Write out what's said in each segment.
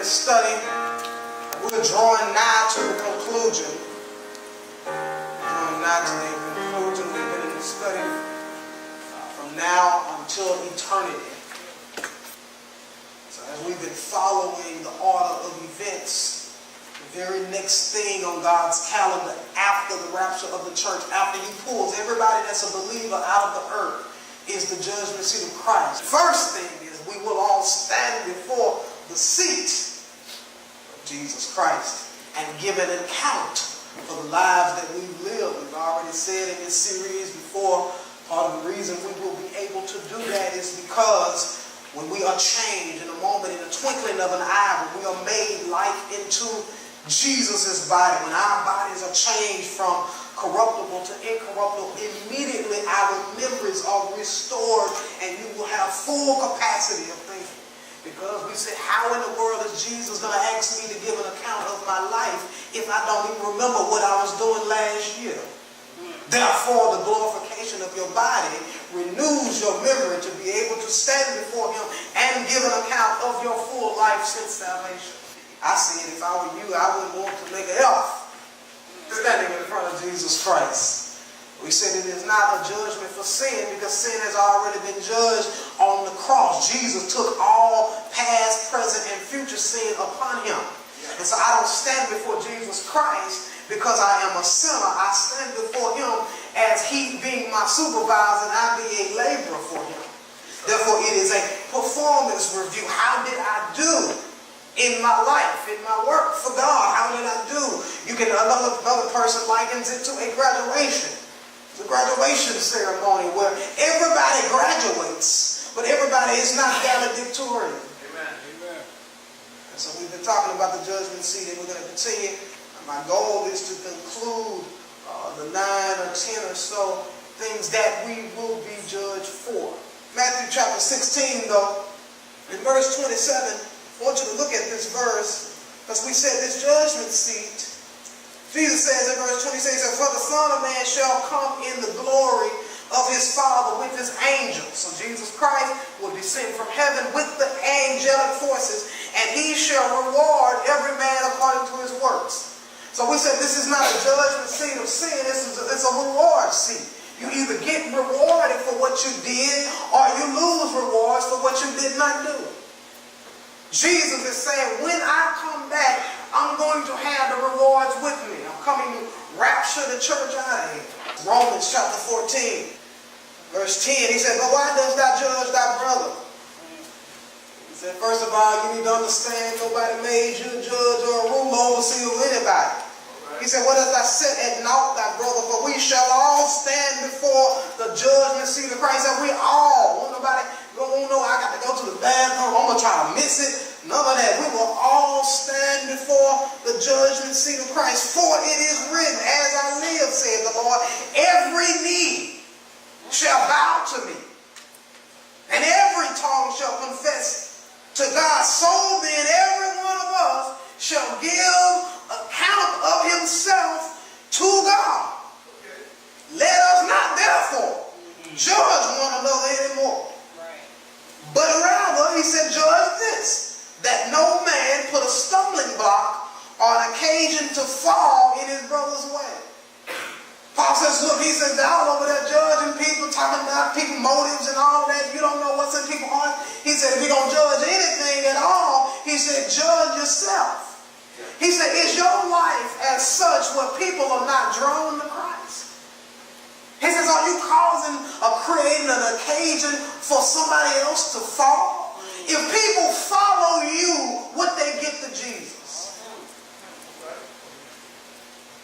this study, we're drawing nigh to the conclusion. Drawing nigh to the conclusion. We've been in the study from now until eternity. So as we've been following the order of events, the very next thing on God's calendar after the rapture of the church, after he pulls everybody that's a believer out of the earth, is the judgment seat of Christ. First thing is we will all stand before the seat of Jesus Christ and give an account for the lives that we've lived. We've already said in this series before, part of the reason we will be able to do that is because when we are changed in a moment, in the twinkling of an eye, when we are made like into Jesus' body, when our bodies are changed from corruptible to incorruptible, immediately our memories are restored and you will have full capacity of thinking. Because we say, how in the world is Jesus going to ask me to give an account of my life if I don't even remember what I was doing last year? Therefore, the glorification of your body renews your memory to be able to stand before him and give an account of your full life since salvation. I said, if I were you, I wouldn't want to make an F standing in front of Jesus Christ. We said it is not a judgment for sin because sin has already been judged on the cross. Jesus took all past, present, and future sin upon him. And so I don't stand before Jesus Christ because I am a sinner. I stand before him as he being my supervisor and I be a laborer for him. Therefore, it is a performance review. How did I do in my life, in my work for God? How did I do? Another person likens it to a graduation. It's a graduation ceremony where everybody graduates, but everybody is not valedictorian. Amen. Amen. And so we've been talking about the judgment seat, and we're going to continue. My goal is to conclude the 9 or 10 or so things that we will be judged for. Matthew chapter 16, though, in verse 27, I want you to look at this verse, because we said this judgment seat, Jesus says in verse 26, he says, for the Son of Man shall come in the glory of his Father with his angels. So Jesus Christ will descend from heaven with the angelic forces, and he shall reward every man according to his works. So we said this is not a judgment seat of sin, it's a reward seat. You either get rewarded for what you did, or you lose rewards for what you did not do. Jesus is saying, when I come back, I'm going to have the rewards with me. I'm coming to rapture the church out of here. Romans chapter 14, verse 10, he said, but why dost thou judge thy brother? He said, first of all, you need to understand nobody made you a judge or a ruler overseer of anybody. He said, what does thou set at naught thy brother? For we shall all stand before the judgment seat of Christ. And we all, won't nobody go, oh no, I got to go to the bathroom, I'm going to try to miss it. None of that. We will all stand before the judgment seat of Christ. For it is written, as I live, saith the Lord, every knee shall bow to me, and every tongue shall confess to God. So then every one of us shall give account of himself to God. Let us not therefore judge one another anymore. But rather, he said, judge this, that no man put a stumbling block on occasion to fall in his brother's way. Paul says, look, he says, y'all over there judging people, talking about people's motives and all that. You don't know what's in people's hearts. He said, if you're going to judge anything at all, he said, judge yourself. He said, is your life as such where people are not drawn to Christ? He says, are you causing or creating an occasion for somebody else to fall? If people follow you, would they get to Jesus?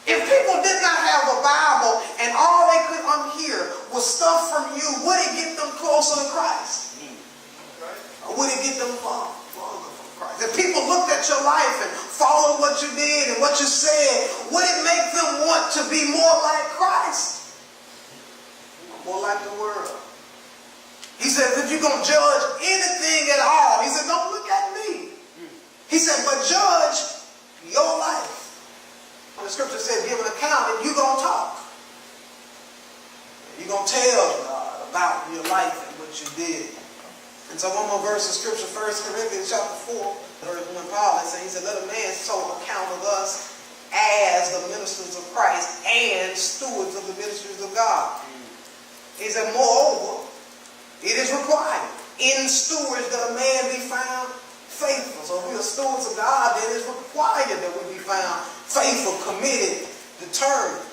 If people did not have a Bible and all they could unhear was stuff from you, would it get them closer to Christ? Or would it get them farther from Christ? If people looked at your life and followed what you did and what you said, would it make them want to be more like Christ? More like the world. He said, if you're going to judge anything at all, he said, don't look at me. He said, but judge your life. The scripture says, give an account and you're going to talk. You're going to tell God about your life and what you did. And so one more verse of scripture, 1 Corinthians chapter 4, verse 1, Paul is saying, said, let a man so account of us as the ministers of Christ and stewards of the ministries of God. He said, moreover, it is required in stewards that a man be found faithful. So if we are stewards of God, then it's required that we be found faithful, committed, determined.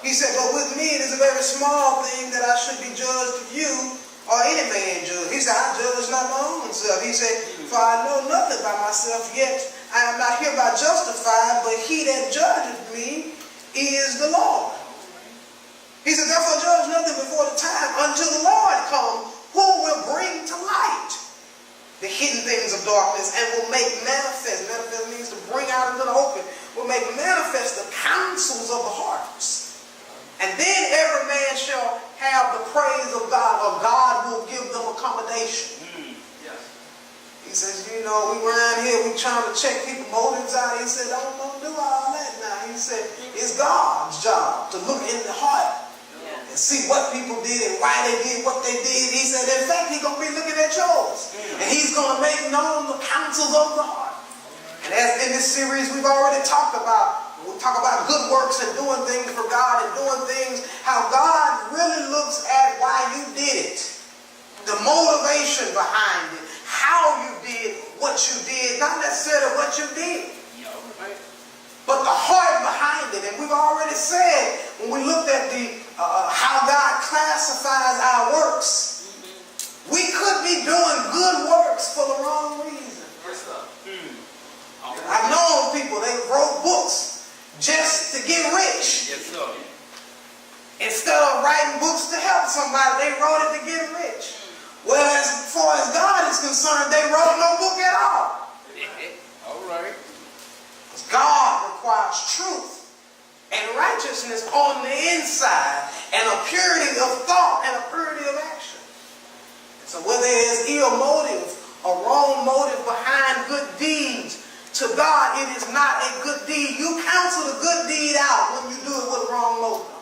He said, but with me it is a very small thing that I should be judged of you or any man judge. He said, I judge not my own self. He said, for I know nothing by myself, yet I am not hereby justified, but he that judgeth me is the Lord. He said, therefore judge nothing before the time until the Lord come, who will bring to light the hidden things of darkness and will make manifest. Manifest means to bring out into the open. Will make manifest the counsels of the hearts. And then every man shall have the praise of God, or God will give them accommodation. Yes. He says, you know, we around here, we trying to check people's motives out. He said, don't do all that now. He said, it's God's job to look in the heart and see what people did and why they did what they did. He said, in fact, he's going to be looking at yours. And he's going to make known the counsels of the heart. And as in this series we've already talked about, we talk about good works and doing things for God and doing things, how God really looks at why you did it. The motivation behind it. How you did what you did. Not necessarily what you did. But the heart behind it. And we've already said, when we looked at the how God classifies our works, we could be doing good works for the wrong reason. I've known people, they wrote books just to get rich. Yes, sir. Instead of writing books to help somebody, they wrote it to get rich. Well, as far as God is concerned, they wrote no book at all. All right. Because God requires truth and righteousness on the inside, and a purity of thought and a purity of action. So whether there's ill motive or wrong motive behind good deeds, to God it is not a good deed. You counsel the good deed out when you do it with a wrong motive.